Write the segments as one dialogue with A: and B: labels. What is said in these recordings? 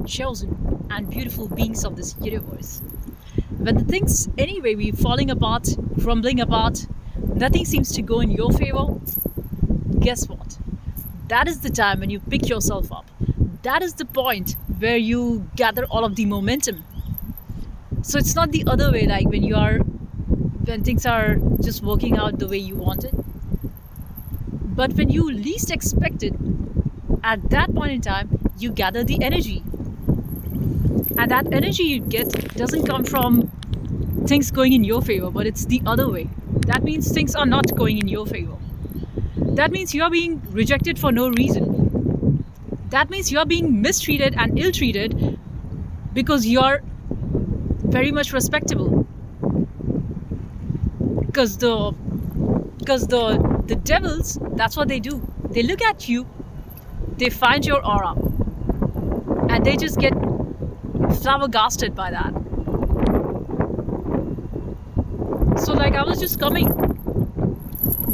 A: chosen and beautiful beings of this universe. When the things anyway be falling apart, crumbling apart, nothing seems to go in your favor, guess what? That is the time when you pick yourself up. That is the point where you gather all of the momentum. So it's not the other way, like when things are just working out the way you want it. But when you least expect it, at that point in time, you gather the energy. And that energy you get doesn't come from things going in your favor, but it's the other way. That means things are not going in your favor. That means you're being rejected for no reason. That means you're being mistreated and ill-treated because you're very much respectable. Because the devils, that's what they do. They look at you, they find your aura, and they just get flabbergasted by that. So like I was just coming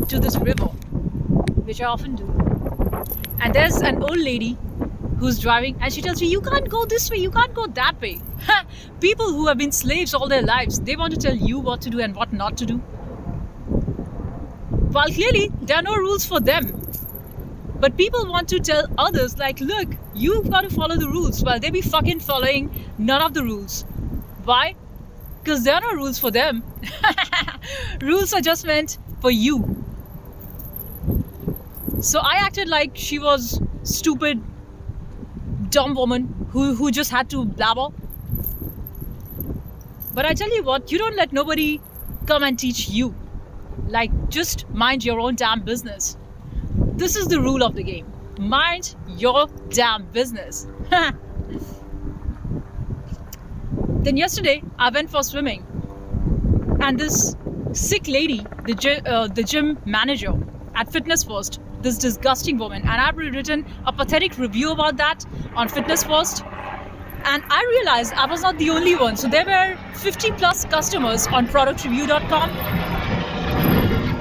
A: to this river, which I often do, and there's an old lady who's driving, and she tells me, you can't go this way, you can't go that way. People who have been slaves all their lives, they want to tell you what to do and what not to do. While clearly there are no rules for them. But people want to tell others, like, look, you've got to follow the rules, while they be fucking following none of the rules. Why? Because there are no rules for them. Rules are just meant for you. So I acted like she was stupid, dumb woman who just had to blabber. But I tell you what, you don't let nobody come and teach you. Like, just mind your own damn business. This is the rule of the game. Mind your damn business. Then yesterday, I went for swimming. And this sick lady, the gym manager at Fitness First, this disgusting woman, and I've written a pathetic review about that on Fitness First. And I realized I was not the only one. So there were 50 plus customers on productreview.com.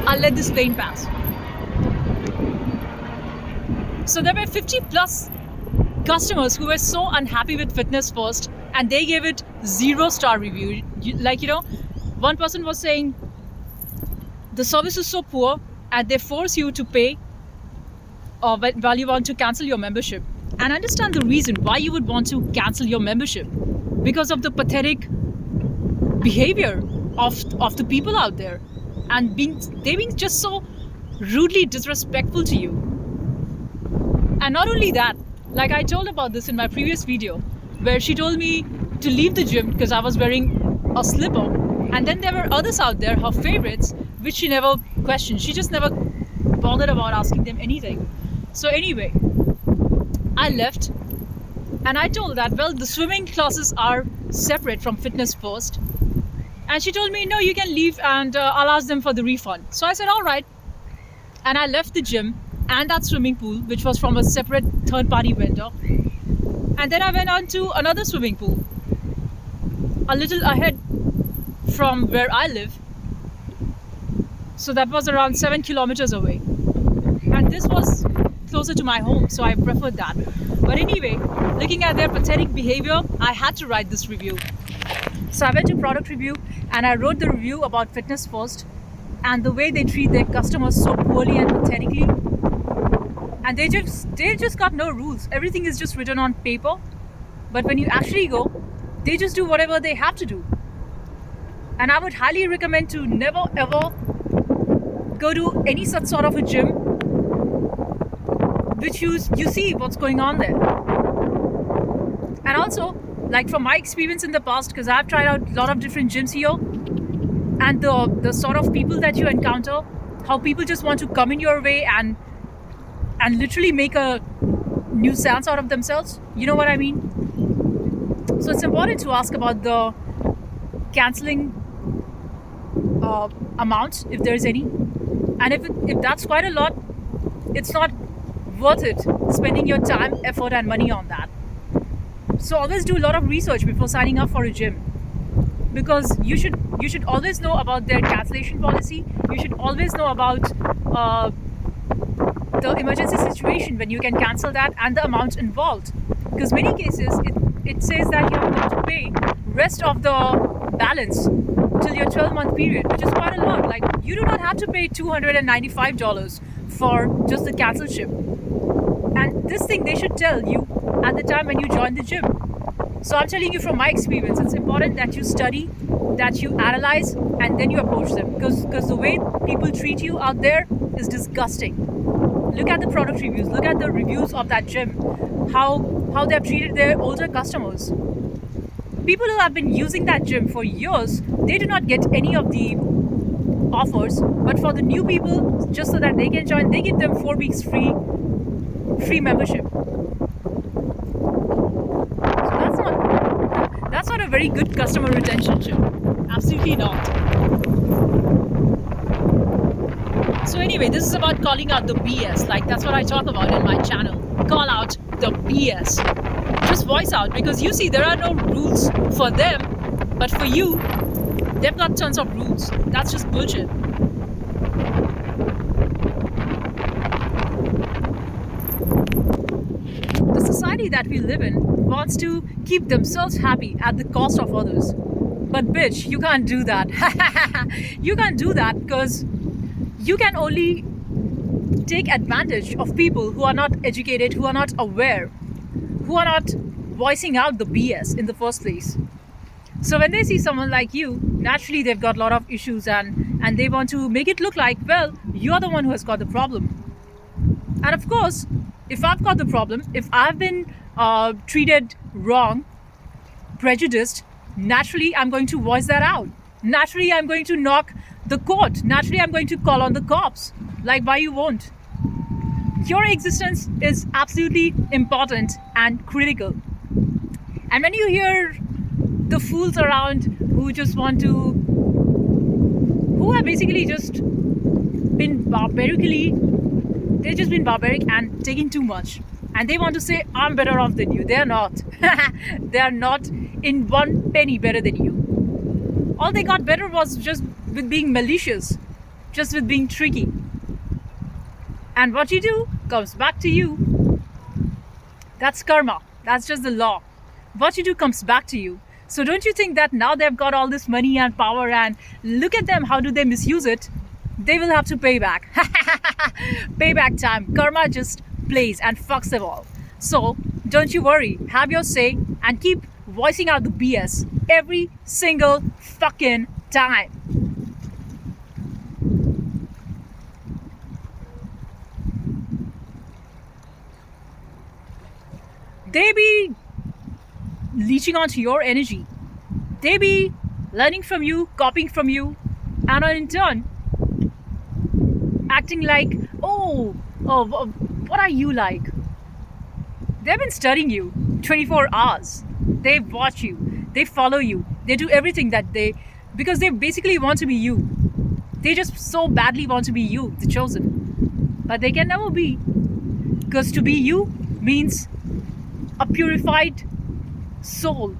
A: I'll let this plane pass. So there were 50 plus customers who were so unhappy with Fitness First, and they gave it 0-star review. One person was saying the service is so poor and they force you to pay while you want to cancel your membership. And understand the reason why you would want to cancel your membership, because of the pathetic behavior of the people out there, and they being just so rudely disrespectful to you. And not only that, like I told about this in my previous video, where she told me to leave the gym because I was wearing a slipper, and then there were others out there, her favorites, which she never questioned. She just never bothered about asking them anything. So anyway, I left and I told that, well, the swimming classes are separate from Fitness First. And she told me, no, you can leave and I'll ask them for the refund. So I said, all right. And I left the gym and that swimming pool, which was from a separate third-party vendor. And then I went on to another swimming pool, a little ahead from where I live. So that was around 7 kilometers away. And this was closer to my home, so I preferred that. But anyway, looking at their pathetic behavior, I had to write this review. So I went to Product Review and I wrote the review about Fitness First and the way they treat their customers so poorly and pathetically. And they just got no rules. Everything is just written on paper. But when you actually go, they just do whatever they have to do. And I would highly recommend to never ever go to any such sort of a gym which you see what's going on there. And also, like from my experience in the past, because I've tried out a lot of different gyms here, and the sort of people that you encounter, how people just want to come in your way and literally make a nuisance out of themselves. You know what I mean? So it's important to ask about the cancelling amount, if there's any. And if that's quite a lot, it's not worth it spending your time, effort and money on that. So always do a lot of research before signing up for a gym, because you should always know about their cancellation policy. You should always know about the emergency situation when you can cancel that and the amount involved. Because many cases it says that you have got to pay rest of the balance till your 12-month period, which is quite a lot. Like, you do not have to pay $295 for just the cancel ship. And this thing they should tell you at the time when you join the gym. So I'm telling you from my experience, it's important that you study, that you analyze, and then you approach them. Because the way people treat you out there is disgusting. Look at the product reviews. Look at the reviews of that gym. How they have treated their older customers. People who have been using that gym for years, they do not get any of the offers. But for the new people, just so that they can join, they give them 4 weeks free membership. So that's not a very good customer retention gym. Absolutely not. So anyway, this is about calling out the BS. Like, that's what I talk about in my channel. Call out the BS. Just voice out, because you see, there are no rules for them, but for you, they've got tons of rules. That's just bullshit. The society that we live in wants to keep themselves happy at the cost of others. But bitch, you can't do that. You can't do that, because you can only take advantage of people who are not educated, who are not aware, who are not voicing out the BS in the first place. So when they see someone like you, naturally they've got a lot of issues and they want to make it look like, well, you're the one who has got the problem. And of course, if I've got the problem, if I've been treated wrong, prejudiced, naturally I'm going to voice that out. Naturally I'm going to knock the court. Naturally I'm going to call on the cops. Like, why you won't? Your existence is absolutely important and critical. And when you hear the fools around who just want to, who have basically just been they've just been barbaric and taking too much. And they want to say, I'm better off than you. They're not. They are not in one penny better than you. All they got better was just with being malicious, just with being tricky. And what you do comes back to you. That's karma. That's just the law. What you do comes back to you. So don't you think that now they've got all this money and power, and look at them, how do they misuse it? They will have to pay back. Payback time. Karma just plays and fucks them all. So don't you worry. Have your say and keep voicing out the BS every single fucking time. They be leeching onto your energy. They be learning from you, copying from you, and in turn, acting like, what are you like? They've been studying you 24 hours. They watch you. They follow you. They do everything because they basically want to be you. They just so badly want to be you, the chosen. But they can never be. Because to be you means a purified soul.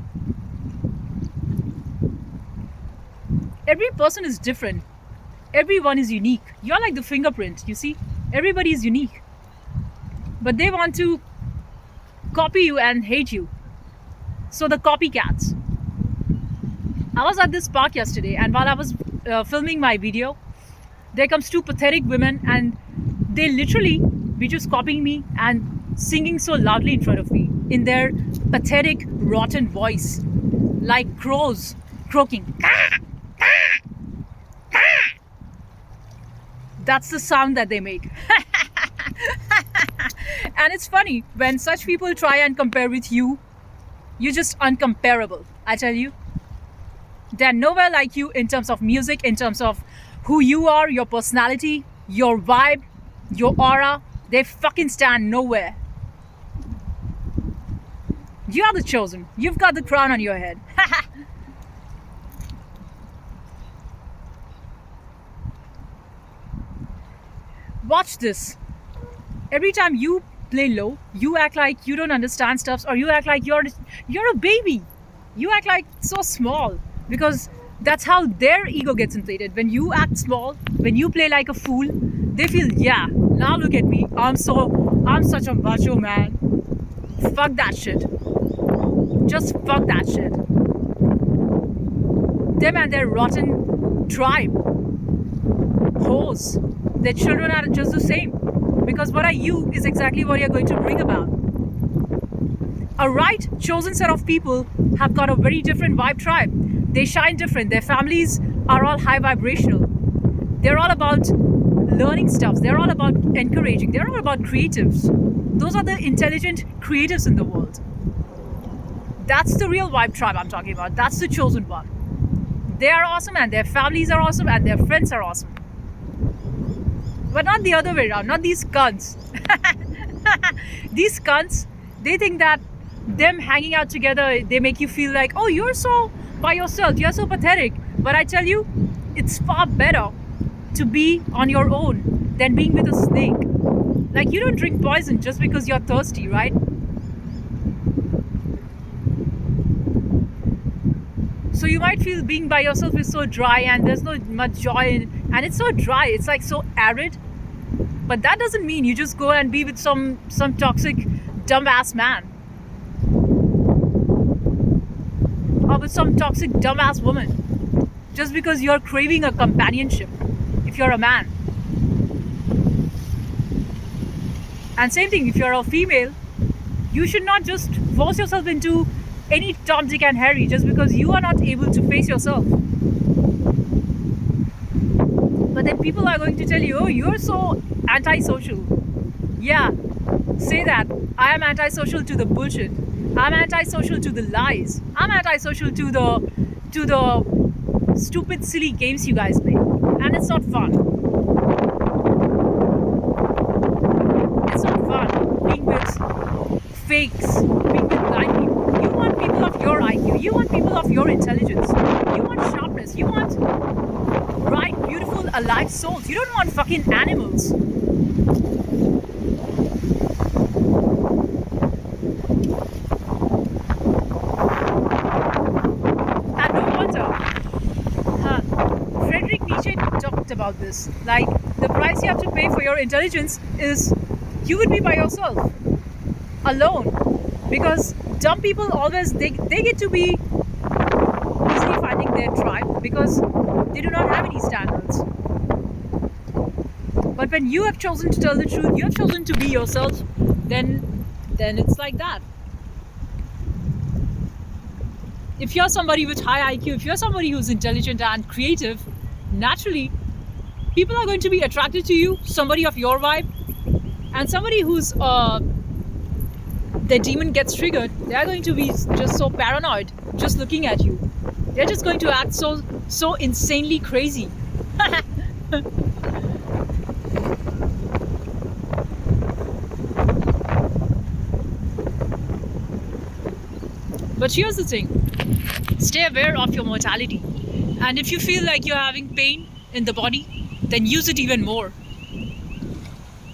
A: Every person is different. Everyone is unique. You're like the fingerprint, you see? Everybody is unique. But they want to copy you and hate you. So the copycats. I was at this park yesterday, and while I was filming my video, there comes 2 pathetic women, and they literally be just copying me and singing so loudly in front of me in their pathetic, rotten voice, like crows croaking. That's the sound that they make. And it's funny, when such people try and compare with you, you're just uncomparable, I tell you. They're nowhere like you in terms of music, in terms of who you are, your personality, your vibe, your aura. They fucking stand nowhere. You are the chosen. You've got the crown on your head. Watch this. Every time you play low, you act like you don't understand stuff, or you act like you're a baby. You act like so small, because that's how their ego gets inflated. When you act small, when you play like a fool, they feel, yeah, now look at me. I'm such a macho man. Fuck that shit. Just fuck that shit. Them and their rotten tribe. Hoes. Their children are just the same. Because what are you is exactly what you're going to bring about. A right chosen set of people have got a very different vibe tribe. They shine different. Their families are all high vibrational. They're all about learning stuff. They're all about encouraging. They're all about creatives. Those are the intelligent creatives in the world. That's the real vibe tribe I'm talking about. That's the chosen one. They are awesome and their families are awesome and their friends are awesome. But not the other way around, not these cunts. These cunts, they think that them hanging out together, they make you feel like, oh, you're so by yourself, you're so pathetic. But I tell you, it's far better to be on your own than being with a snake. Like, you don't drink poison just because you're thirsty, right? So you might feel being by yourself is so dry and there's no much joy in, and it's so dry, it's like so arid. But that doesn't mean you just go and be with some toxic dumbass man, or with some toxic dumbass woman, just because you're craving a companionship if you're a man. And same thing, if you're a female, you should not just force yourself into any Tom, Dick and Harry just because you are not able to face yourself. But then people are going to tell you, oh, you're so antisocial. Yeah, say that. I am antisocial to the bullshit. I'm antisocial to the lies. I'm antisocial to the stupid, silly games you guys play. And it's not fun. It's not fun being with fakes, being with blind people. You want people of your IQ. You want people of your intelligence. You want sharpness. You want bright, beautiful, alive souls. You don't want fucking animals. And no wonder. Friedrich Nietzsche talked about this. Like, the price you have to pay for your intelligence is you would be by yourself, alone. Because dumb people always, they get to be easily finding their tribe because they do not have any standards. But when you have chosen to tell the truth, you have chosen to be yourself, then it's like that. If you're somebody with high IQ, if you're somebody who's intelligent and creative, naturally, people are going to be attracted to you, somebody of your vibe, and somebody who's their demon gets triggered, they're going to be just so paranoid just looking at you. They're just going to act so insanely crazy. But here's the thing, stay aware of your mortality. And if you feel like you're having pain in the body, then use it even more.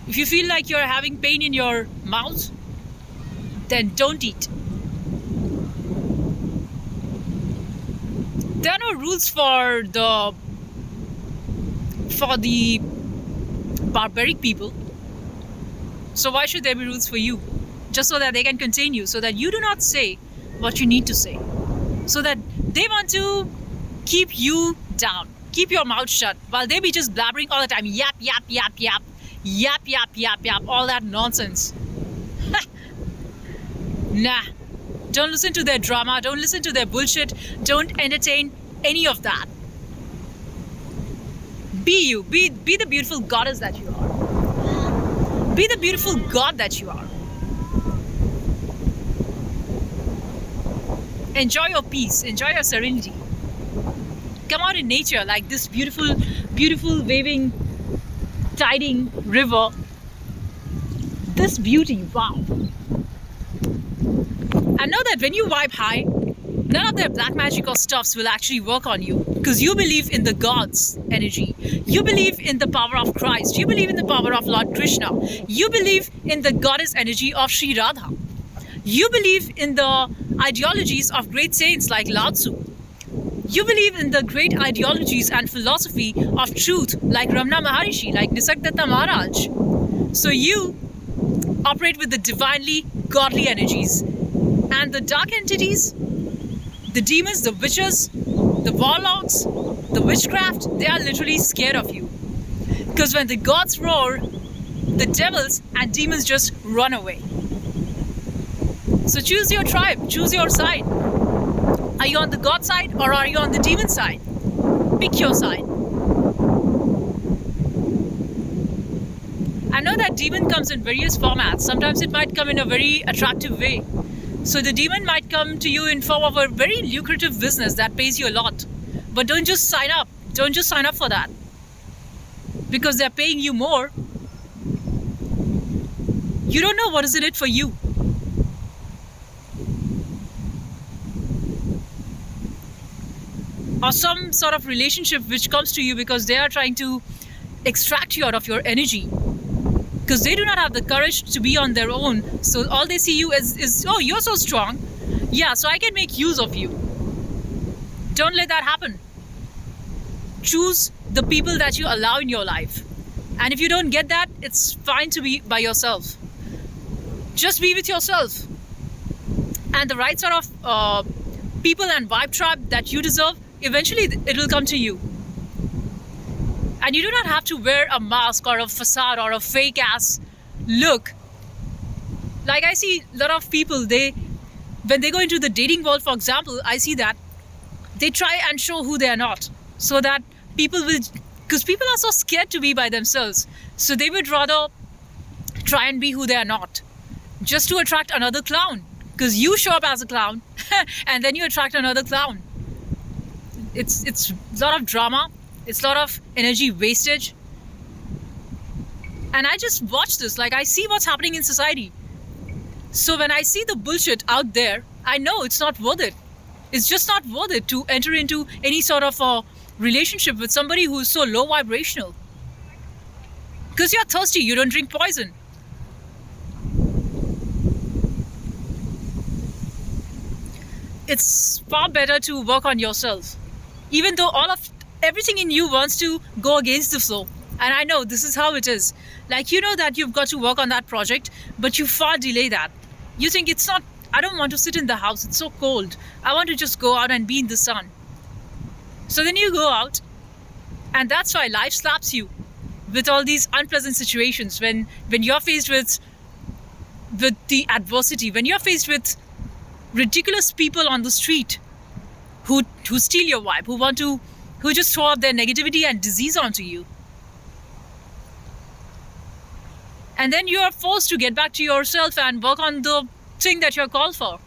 A: If you feel like you're having pain in your mouth, then don't eat. There are no rules for the barbaric people. So why should there be rules for you? Just so that they can contain you, so that you do not say what you need to say. So that they want to keep you down, keep your mouth shut, while they be just blabbering all the time. Yap, yap, yap, yap, yap, yap, yap, yap, all that nonsense. Nah, don't listen to their drama, don't listen to their bullshit, don't entertain any of that. Be you, be the beautiful goddess that you are. Be the beautiful god that you are. Enjoy your peace, enjoy your serenity. Come out in nature like this beautiful, beautiful, waving, tiding river. This beauty, wow. And know that when you vibe high, none of their black magic or stuffs will actually work on you, because you believe in the God's energy. You believe in the power of Christ. You believe in the power of Lord Krishna. You believe in the goddess energy of Sri Radha. You believe in the ideologies of great saints like Lao Tzu. You believe in the great ideologies and philosophy of truth like Ramana Maharishi, like Nisargadatta Maharaj. So you operate with the divinely godly energies. And the dark entities, the demons, the witches, the warlocks, the witchcraft, they are literally scared of you. Because when the gods roar, the devils and demons just run away. So choose your tribe, choose your side. Are you on the God side or are you on the demon side? Pick your side. I know that demon comes in various formats. Sometimes it might come in a very attractive way. So the demon might come to you in form of a very lucrative business that pays you a lot. But don't just sign up. Don't just sign up for that. Because they're paying you more. You don't know what is in it for you. Or some sort of relationship which comes to you because they are trying to extract you out of your energy. Because they do not have the courage to be on their own. So all they see you is, oh, you're so strong. Yeah, so I can make use of you. Don't let that happen. Choose the people that you allow in your life. And if you don't get that, it's fine to be by yourself. Just be with yourself. And the right sort of people and vibe tribe that you deserve, eventually it will come to you. And you do not have to wear a mask or a facade or a fake ass look. Like I see a lot of people, when they go into the dating world, for example, I see that they try and show who they are not. So that people will, because people are so scared to be by themselves. So they would rather try and be who they are not. Just to attract another clown. Because you show up as a clown and then you attract another clown. It's a lot of drama. It's a lot of energy wastage. And I just watch this, like I see what's happening in society. So when I see the bullshit out there, I know it's not worth it. It's just not worth it to enter into any sort of a relationship with somebody who's so low vibrational. Because you're thirsty, you don't drink poison. It's far better to work on yourself. Even though everything in you wants to go against the flow. And I know this is how it is. Like, you know that you've got to work on that project, but you far delay that. You think it's not, I don't want to sit in the house, it's so cold. I want to just go out and be in the sun. So then you go out, and that's why life slaps you with all these unpleasant situations when you're faced with the adversity, when you're faced with ridiculous people on the street who steal your vibe, who just throw out their negativity and disease onto you. And then you are forced to get back to yourself and work on the thing that you're called for.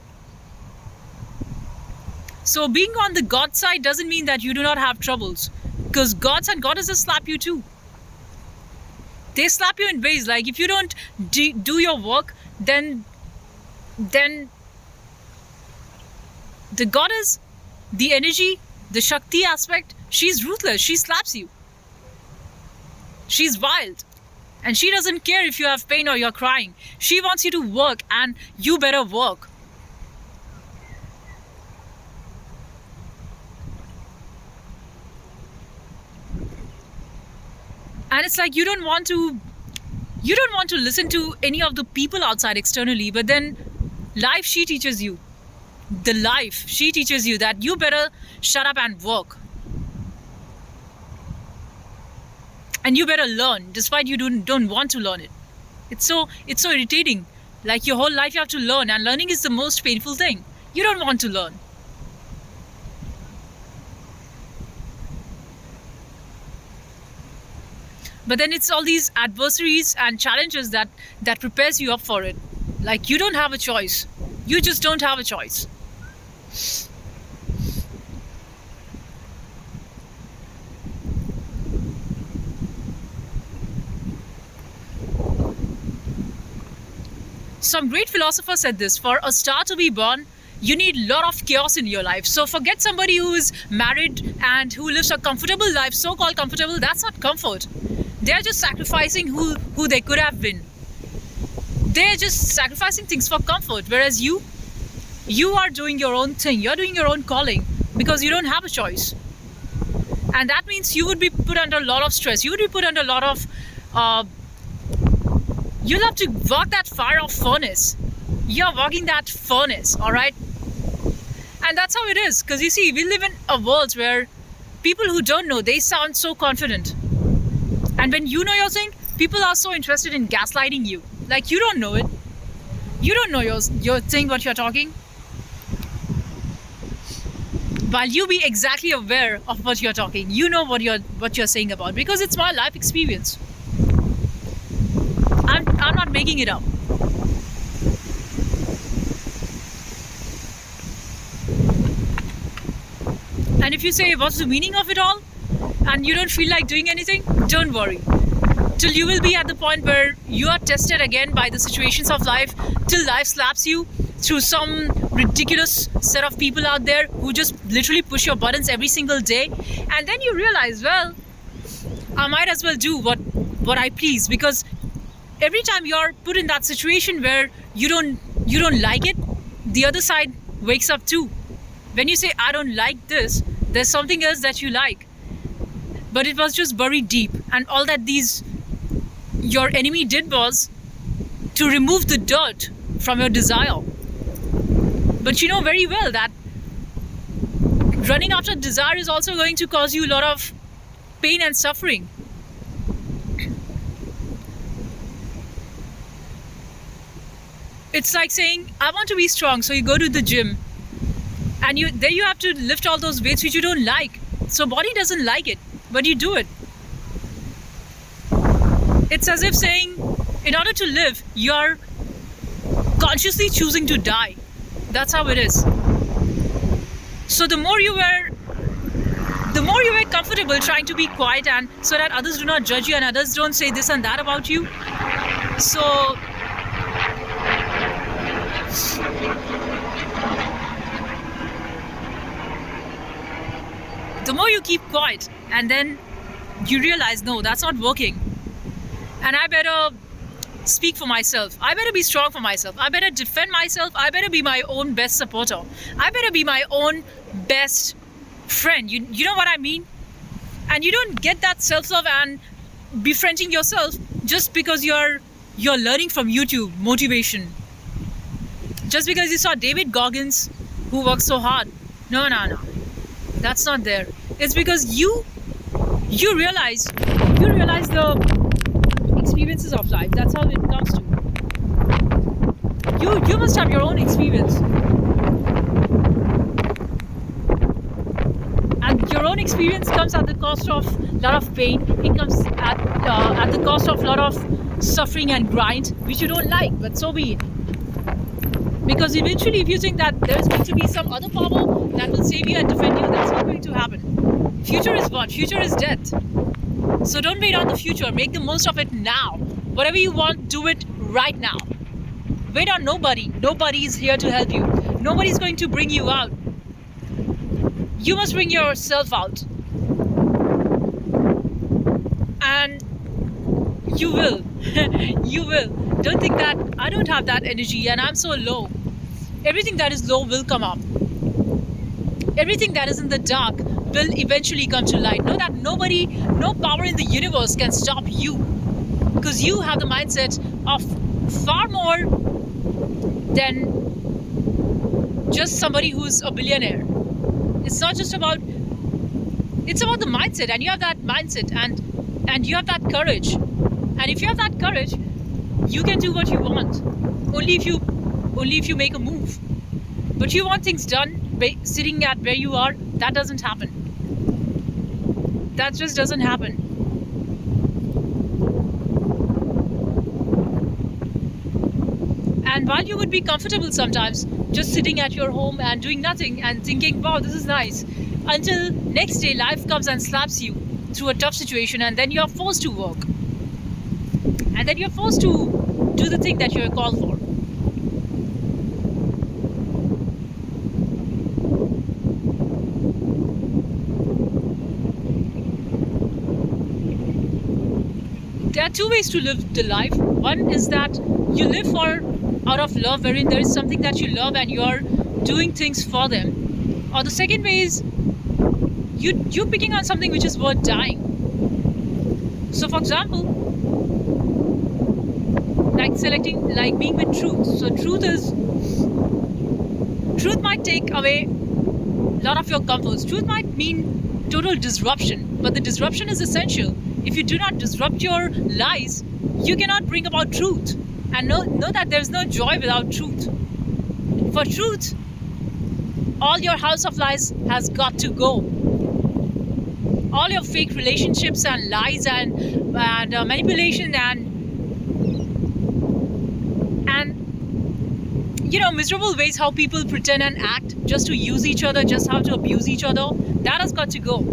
A: So being on the God side doesn't mean that you do not have troubles. Because gods and goddesses slap you too. They slap you in ways like if you don't do your work, then the goddess, the energy, the Shakti aspect, she's ruthless. She slaps you. She's wild. And she doesn't care if you have pain or you're crying. She wants you to work and you better work. And it's like you don't want to listen to any of the people outside externally, but then life, she teaches you. She teaches you that you better shut up and work. And you better learn, despite you don't want to learn it. It's so irritating. Like your whole life you have to learn, and learning is the most painful thing. You don't want to learn. But then it's all these adversaries and challenges that prepares you up for it. Like you don't have a choice. You just don't have a choice. Some great philosopher said this: for a star to be born, you need a lot of chaos in your life. So forget somebody who is married and who lives a comfortable life, so-called comfortable. That's not comfort. They're just sacrificing who they could have been. They're just sacrificing things for comfort. Whereas you are doing your own thing. You're doing your own calling because you don't have a choice. And that means you would be put under a lot of stress. You would be put under a lot of You'll have to walk that fire of furnace. You're walking that furnace, all right? And that's how it is. Because you see, we live in a world where people who don't know, they sound so confident. And when you know your thing, people are so interested in gaslighting you. Like, you don't know it. You don't know your thing, what you're talking. While you be exactly aware of what you're talking, you know what you're saying about, because it's my life experience. I'm not making it up. And if you say, what's the meaning of it all? And you don't feel like doing anything, don't worry. Till you will be at the point where you are tested again by the situations of life, till life slaps you through some ridiculous set of people out there who just literally push your buttons every single day. And then you realize, well, I might as well do what I please, because every time you're put in that situation where you don't like it, the other side wakes up too. When you say, I don't like this, there's something else that you like, but it was just buried deep, and all that your enemy did was to remove the dirt from your desire. But you know very well that running after desire is also going to cause you a lot of pain and suffering. It's like saying, I want to be strong, so you go to the gym, and there you have to lift all those weights which you don't like. So body doesn't like it, but you do it. It's as if saying, in order to live, you're consciously choosing to die. That's how it is. So the more you were comfortable trying to be quiet, and so that others do not judge you and others don't say this and that about you. So the more you keep quiet, and then you realize, no, that's not working. And I better speak for myself. I better be strong for myself. I better defend myself. I better be my own best supporter. I better be my own best friend. You know what I mean? And you don't get that self-love and befriending yourself just because you're learning from YouTube motivation. Just because you saw David Goggins who works so hard. No. That's not there. It's because you realize the experiences of life. That's how it comes to. You must have your own experience. And your own experience comes at the cost of a lot of pain. It comes at the cost of a lot of suffering and grind, which you don't like, but so be it. Because eventually, if you think that there's going to be some other power that will save you and defend you, that's not going to happen. Future is what? Future is death. So don't wait on the future. Make the most of it now. Whatever you want, do it right now. Wait on nobody. Nobody is here to help you. Nobody's going to bring you out. You must bring yourself out. And you will. You will. Don't think that I don't have that energy and I'm so low. Everything that is low will come up. Everything that is in the dark will eventually come to light. Know that no power in the universe can stop you. Because you have the mindset of far more than just somebody who's a billionaire. It's not just about, it's about the mindset, and you have that mindset and you have that courage. And if you have that courage, you can do what you want. Only if you make a move. But you want things done sitting at where you are, that doesn't happen. That just doesn't happen. And while you would be comfortable sometimes just sitting at your home and doing nothing and thinking, wow, this is nice, until next day life comes and slaps you through a tough situation, and then you're forced to work. And then you're forced to do the thing that you're called for. There are two ways to live the life. One is that you live out of love, wherein there is something that you love and you are doing things for them. Or the second way is you're picking on something which is worth dying. So for example, like selecting, like being with truth. So truth might take away a lot of your comforts. Truth might mean total disruption, but the disruption is essential. If you do not disrupt your lies, you cannot bring about truth. And know that there's no joy without truth. For truth, all your house of lies has got to go. All your fake relationships and lies and manipulation and miserable ways how people pretend and act just to use each other, just how to abuse each other, that has got to go.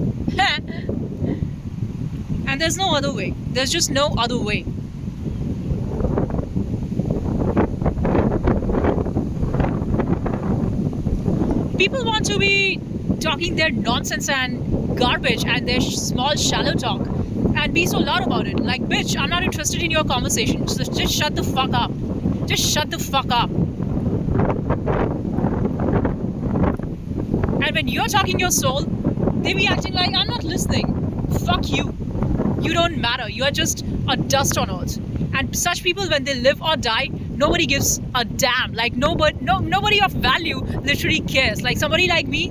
A: And there's no other way. There's just no other way. People want to be talking their nonsense and garbage and their small shallow talk and be so loud about it. Like, bitch, I'm not interested in your conversation. So just shut the fuck up. Just shut the fuck up. And when you're talking your soul, they be acting like, I'm not listening. Fuck you. You don't matter. You are just a dust on earth. And such people, when they live or die, nobody gives a damn. Like, nobody of value literally cares. Like, somebody like me,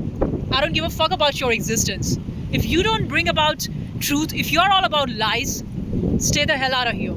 A: I don't give a fuck about your existence. If you don't bring about truth, if you're all about lies, stay the hell out of here.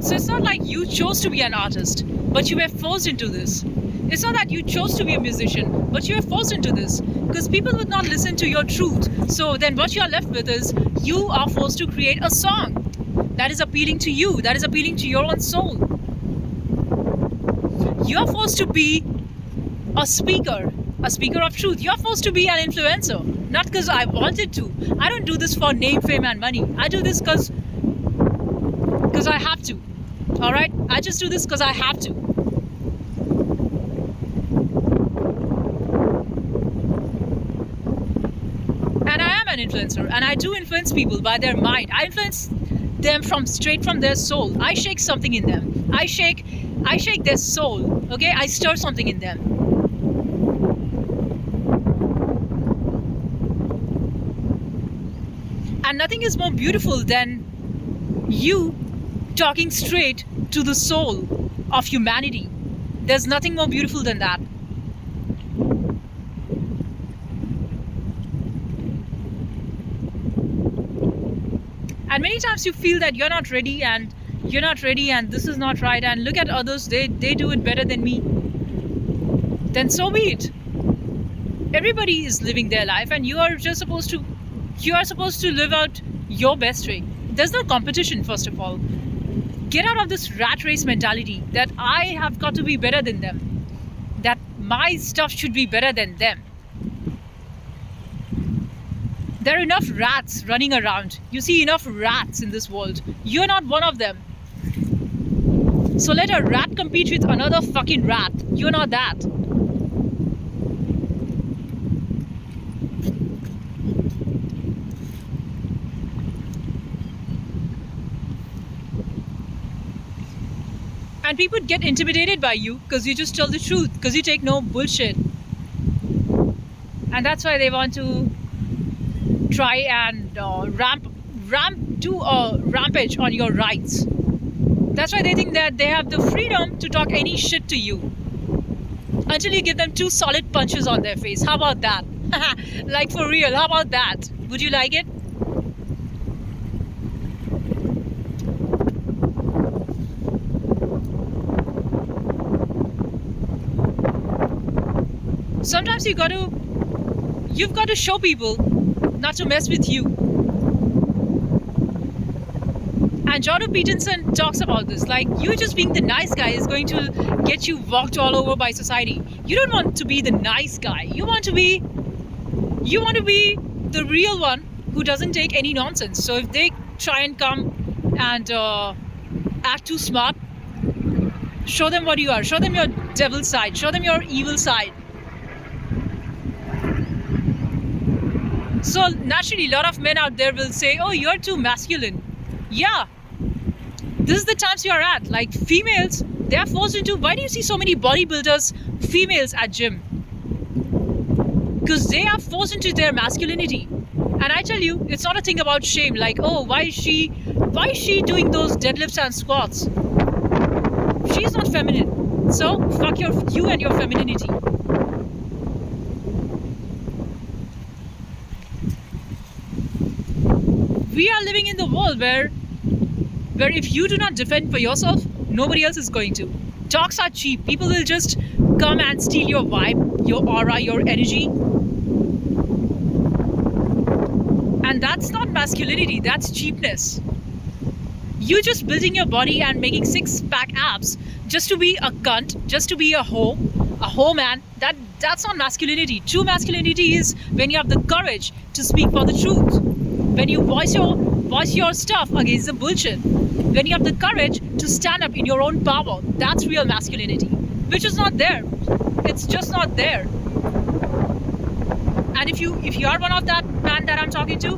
A: So it's not like you chose to be an artist, but you were forced into this. It's not that you chose to be a musician, but you were forced into this. Because people would not listen to your truth. So then what you are left with is, you are forced to create a song that is appealing to you, that is appealing to your own soul. You are forced to be a speaker of truth. You are forced to be an influencer. Not because I wanted to. I don't do this for name, fame and money. I do this because I have to. Alright? I just do this because I have to. And I am an influencer, and I do influence people by their mind. I influence them straight from their soul. I shake something in them. I shake their soul. Okay? I stir something in them. And nothing is more beautiful than you talking straight to the soul of humanity. There's nothing more beautiful than that. And many times you feel that you're not ready and this is not right, and look at others, they do it better than me. Then so be it. Everybody is living their life, and you are supposed to live out your best way. There's no competition, first of all. Get out of this rat race mentality that I have got to be better than them, that my stuff should be better than them. There are enough rats running around. You see enough rats in this world. You're not one of them. So let a rat compete with another fucking rat. You're not that. And people get intimidated by you because you just tell the truth, because you take no bullshit. And that's why they want to try and do a rampage on your rights. That's why they think that they have the freedom to talk any shit to you until you give them 2 solid punches on their face. How about that? Like, for real, how about that? Would you like it? Sometimes you've got to show people not to mess with you. And Jordan Peterson talks about this. Like, you just being the nice guy is going to get you walked all over by society. You don't want to be the nice guy. You want to be the real one who doesn't take any nonsense. So if they try and come and act too smart, show them what you are. Show them your devil side. Show them your evil side. So naturally, a lot of men out there will say, oh, you're too masculine. Yeah. This is the times you are at. Like, females, They are forced into. Why do you see so many bodybuilders, females at gym? Because they are forced into their masculinity. And I tell you, it's not a thing about shame. Like, oh, why is she doing those deadlifts and squats? She's not feminine. So fuck you and your femininity. We are living in the world where if you do not defend for yourself, nobody else is going to. Talks are cheap. People will just come and steal your vibe, your aura, your energy. And that's not masculinity, that's cheapness. You just building your body and making six-pack abs just to be a cunt, just to be a hoe man, that's not masculinity. True masculinity is when you have the courage to speak for the truth. When you voice your stuff against the bullshit. When you have the courage to stand up in your own power. That's real masculinity. Which is not there. It's just not there. And if you are one of that man that I'm talking to,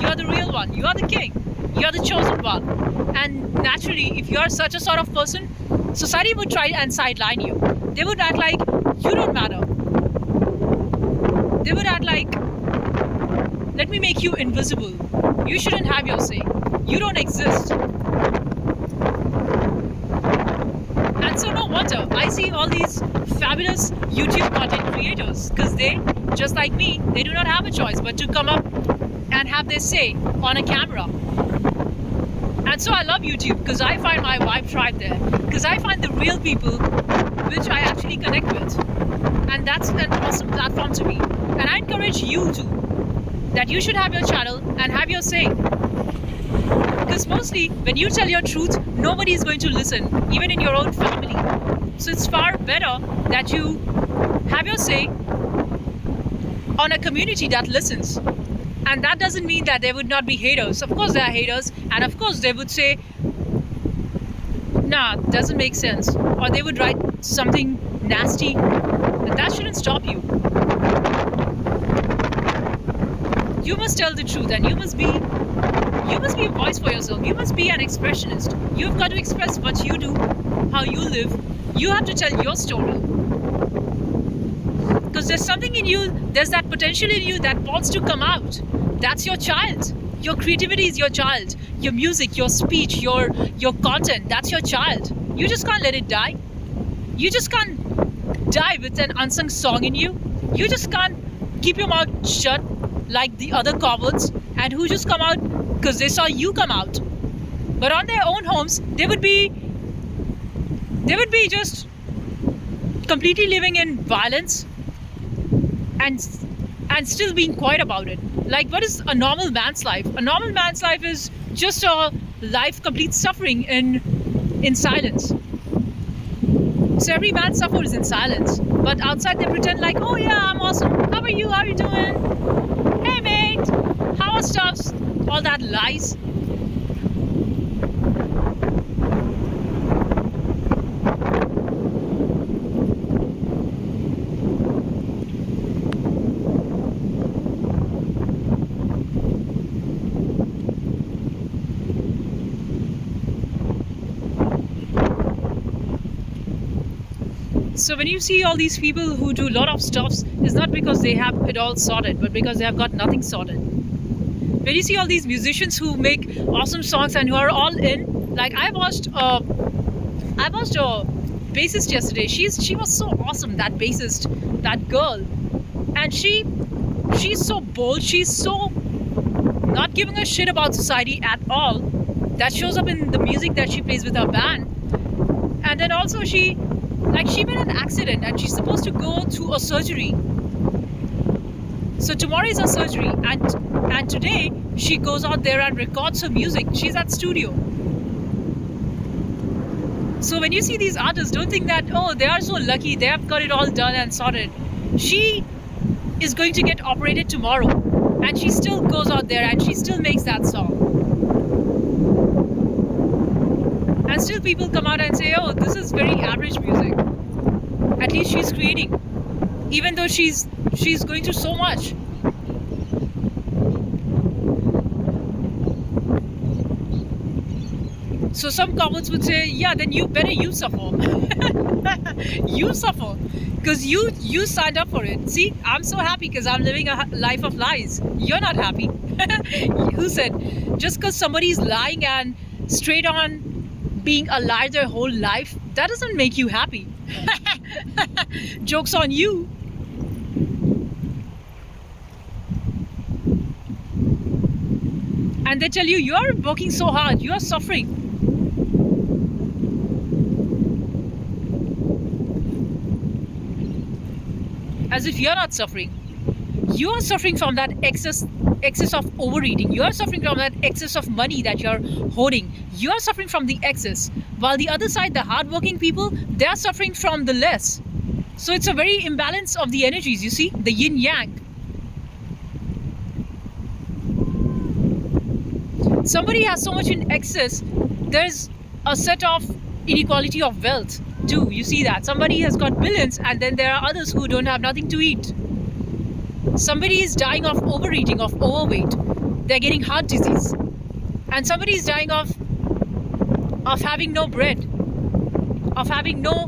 A: you're the real one. You are the king. You're the chosen one. And naturally, if you're such a sort of person, society would try and sideline you. They would act like you don't matter. They would act like, let me make you invisible. You shouldn't have your say. You don't exist. And so no wonder I see all these fabulous YouTube content creators, because they, just like me, they do not have a choice but to come up and have their say on a camera. And so I love YouTube because I find my vibe tribe there, because I find the real people which I actually connect with, and that's an awesome platform to me. And I encourage you to, that you should have your channel and have your say, because mostly when you tell your truth, nobody is going to listen, even in your own family. So it's far better that you have your say on a community that listens. And that doesn't mean that there would not be haters. Of course there are haters, and of course they would say, nah, doesn't make sense, or they would write something nasty, but that shouldn't stop you. You must tell the truth, and you must be a voice for yourself. You must be an expressionist. You've got to express what you do, how you live. You have to tell your story. Because there's something in you, there's that potential in you that wants to come out. That's your child. Your creativity is your child. Your music, your speech, your content, that's your child. You just can't let it die. You just can't die with an unsung song in you. You just can't keep your mouth shut like the other cowards and who just come out because they saw you come out. But on their own homes, they would be just completely living in violence and still being quiet about it. Like, what is a normal man's life? A normal man's life is just a life complete suffering in silence. So every man suffers in silence, but outside they pretend like, oh yeah, I'm awesome. How are you? How are you doing? Hey mate, how are stuffs? All that lies. So when you see all these people who do a lot of stuffs, it's not because they have it all sorted, but because they have got nothing sorted. When you see all these musicians who make awesome songs and who are all in, like I watched a bassist yesterday. She was so awesome, that bassist, that girl, and she's so bold. She's so not giving a shit about society at all. That shows up in the music that she plays with her band. And then also she met an accident and she's supposed to go to a surgery. So tomorrow is her surgery, and today she goes out there and records her music. She's at studio. So when you see these artists, don't think that, oh, they are so lucky, they have got it all done and sorted. She is going to get operated tomorrow, and she still goes out there and she still makes that song. And still people come out and say, oh, this is very average music. At least she's creating, even though she's going through so much. So some comments would say, yeah, then you better you suffer. You suffer because you signed up for it. See, I'm so happy because I'm living a life of lies. You're not happy. Who said just because somebody's lying and straight on being a liar their whole life, that doesn't make you happy. Joke's on you. And they tell you you're working so hard, you're suffering. As if you're not suffering. You are suffering from that excess of overeating. You are suffering from that excess of money that you're hoarding. You are suffering from the excess. While the other side, the hardworking people, they are suffering from the less. So it's a very imbalance of the energies, you see, the yin yang. Somebody has so much in excess, there's a set of inequality of wealth too. You see that somebody has got billions and then there are others who don't have nothing to eat. Somebody is dying of overeating, of overweight. They're getting heart disease. And somebody is dying of having no bread, of having no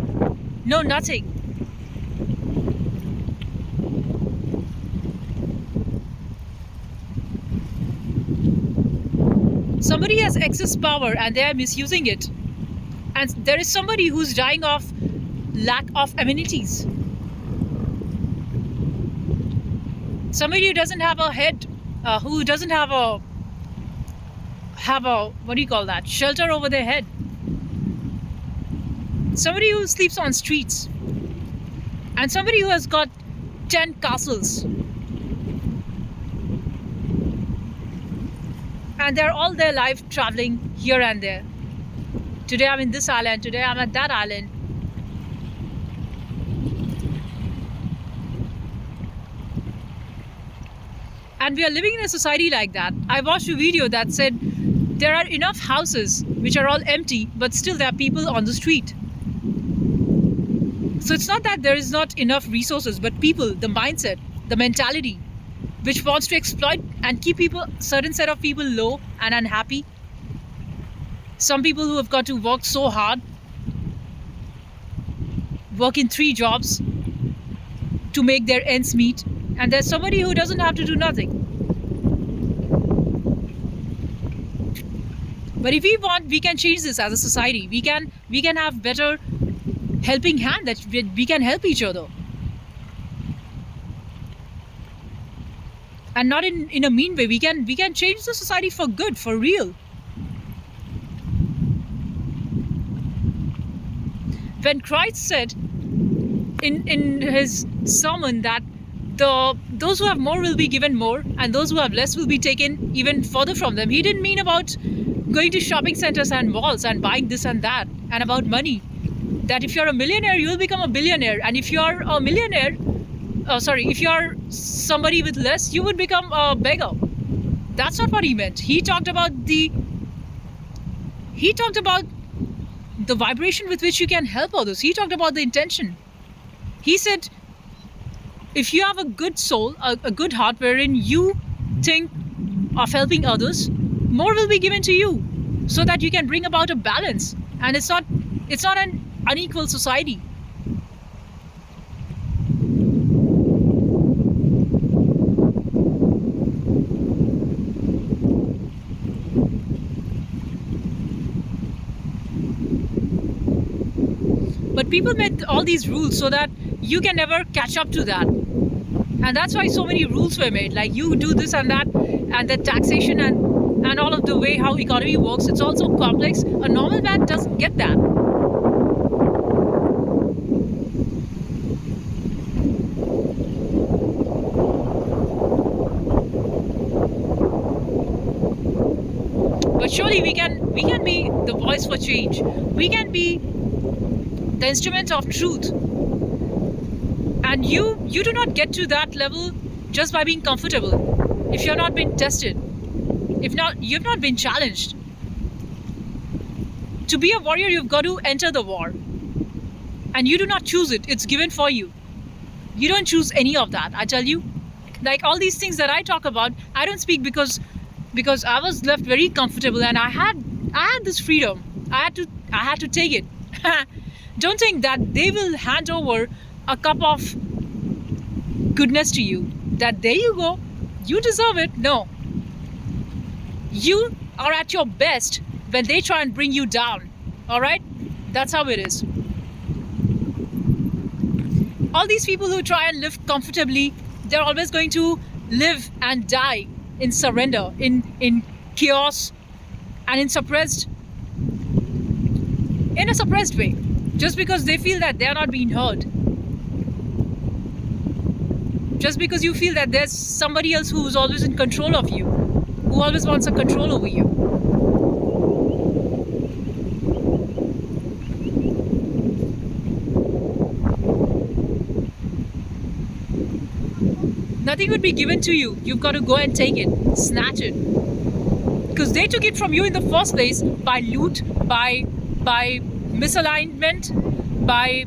A: nothing. Somebody has excess power and they are misusing it. And there is somebody who's dying of lack of amenities. Somebody who doesn't have a head, who doesn't have a what do you call that, shelter over their head. Somebody who sleeps on streets. And somebody who has got 10 castles. And they're all their life traveling here and there. Today I'm in this island, today I'm at that island. And we are living in a society like that. I watched a video that said there are enough houses which are all empty, but still there are people on the street. So it's not that there is not enough resources, but people, the mindset, the mentality, which wants to exploit and keep people, certain set of people low and unhappy. Some people who have got to work so hard, work in 3 jobs to make their ends meet, and there's somebody who doesn't have to do nothing. But if we want, we can change this as a society. We can have better helping hand, that we can help each other. And not in a mean way. We can change the society for good, for real. When Christ said in his sermon that those who have more will be given more and those who have less will be taken even further from them, he didn't mean about going to shopping centers and malls and buying this and that, and about money. That if you're a millionaire, you'll become a billionaire, and if you're a millionaire, if you're somebody with less, you would become a beggar. That's not what he meant. He talked about the vibration with which you can help others. He talked about the intention. He said, if you have a good soul, a good heart wherein you think of helping others, more will be given to you, so that you can bring about a balance. And it's not an unequal society. But people made all these rules so that you can never catch up to that. And that's why so many rules were made. Like you do this and that, and the taxation and all of the way how economy works, it's also complex. A normal man doesn't get that. But surely we can be the voice for change. We can be the instrument of truth. And you do not get to that level just by being comfortable. If you're not been tested, you've not been challenged. To be a warrior, you've got to enter the war. And you do not choose it. It's given for you. You don't choose any of that, I tell you. Like all these things that I talk about, I don't speak because I was left very comfortable and I had this freedom. I had to take it. Don't think that they will hand over a cup of goodness to you. That there you go, you deserve it. No. You are at your best when they try and bring you down. Alright? That's how it is. All these people who try and live comfortably, they're always going to live and die in surrender, in chaos, and in a suppressed way, just because they feel that they're not being heard. Just because you feel that there's somebody else who's always in control of you, who always wants a control over you. Nothing would be given to you. You've got to go and take it, snatch it. Because they took it from you in the first place by loot, by misalignment, by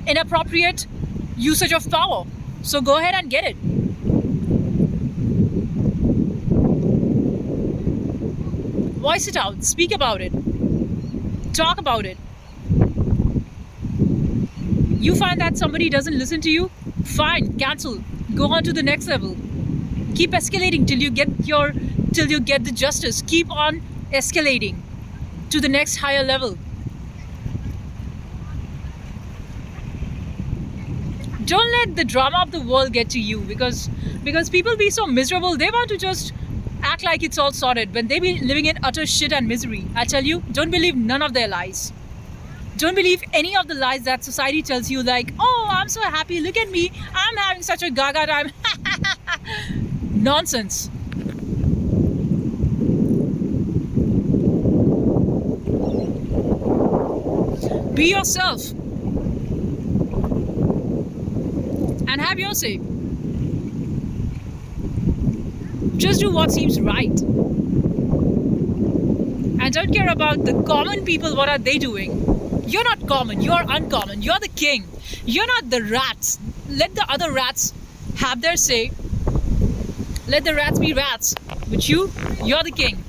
A: inappropriate usage of power. So go ahead and get it. Voice it out, speak about it, talk about it. You find that somebody doesn't listen to you? Fine, cancel. Go on to the next level. Keep escalating till you get the justice. Keep on escalating to the next higher level. Don't let the drama of the world get to you, because people be so miserable. They want to just act like it's all sorted when they be living in utter shit and misery. I tell you, don't believe none of their lies. Don't believe any of the lies that society tells you, like, oh, I'm so happy, look at me, I'm having such a gaga time. Nonsense. Be yourself and have your say. Just do what seems right. And don't care about the common people, what are they doing. You're not common, you're uncommon, you're the king. You're not the rats. Let the other rats have their say. Let the rats be rats. But you're the king.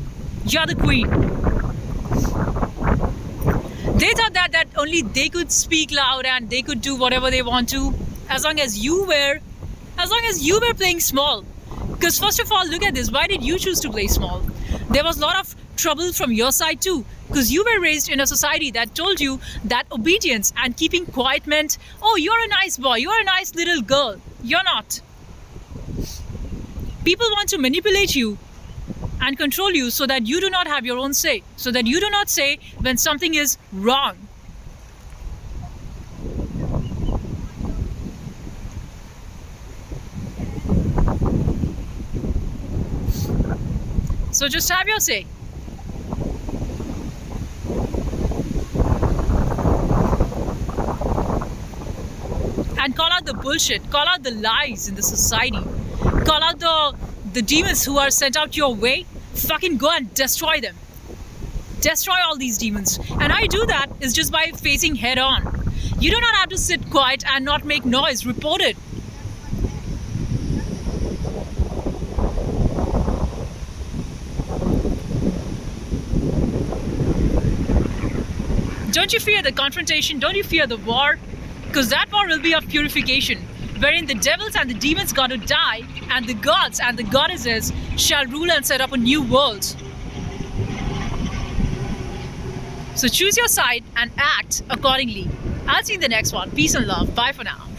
A: You're the queen. They thought that only they could speak loud and they could do whatever they want to, as long as you were playing small. Because first of all, look at this. Why did you choose to play small? There was a lot of trouble from your side too. Because you were raised in a society that told you that obedience and keeping quiet meant, oh, you're a nice boy, you're a nice little girl. You're not. People want to manipulate you and control you so that you do not have your own say, so that you do not say when something is wrong. So just have your say. And call out the bullshit, call out the lies in the society, call out the demons who are sent out your way. Fucking go and destroy them. Destroy all these demons. And how you do that is just by facing head on. You do not have to sit quiet and not make noise. Report it. Don't you fear the confrontation? Don't you fear the war? Because that war will be of purification, wherein the devils and the demons got to die, and the gods and the goddesses shall rule and set up a new world. So choose your side and act accordingly. I'll see you in the next one. Peace and love. Bye for now.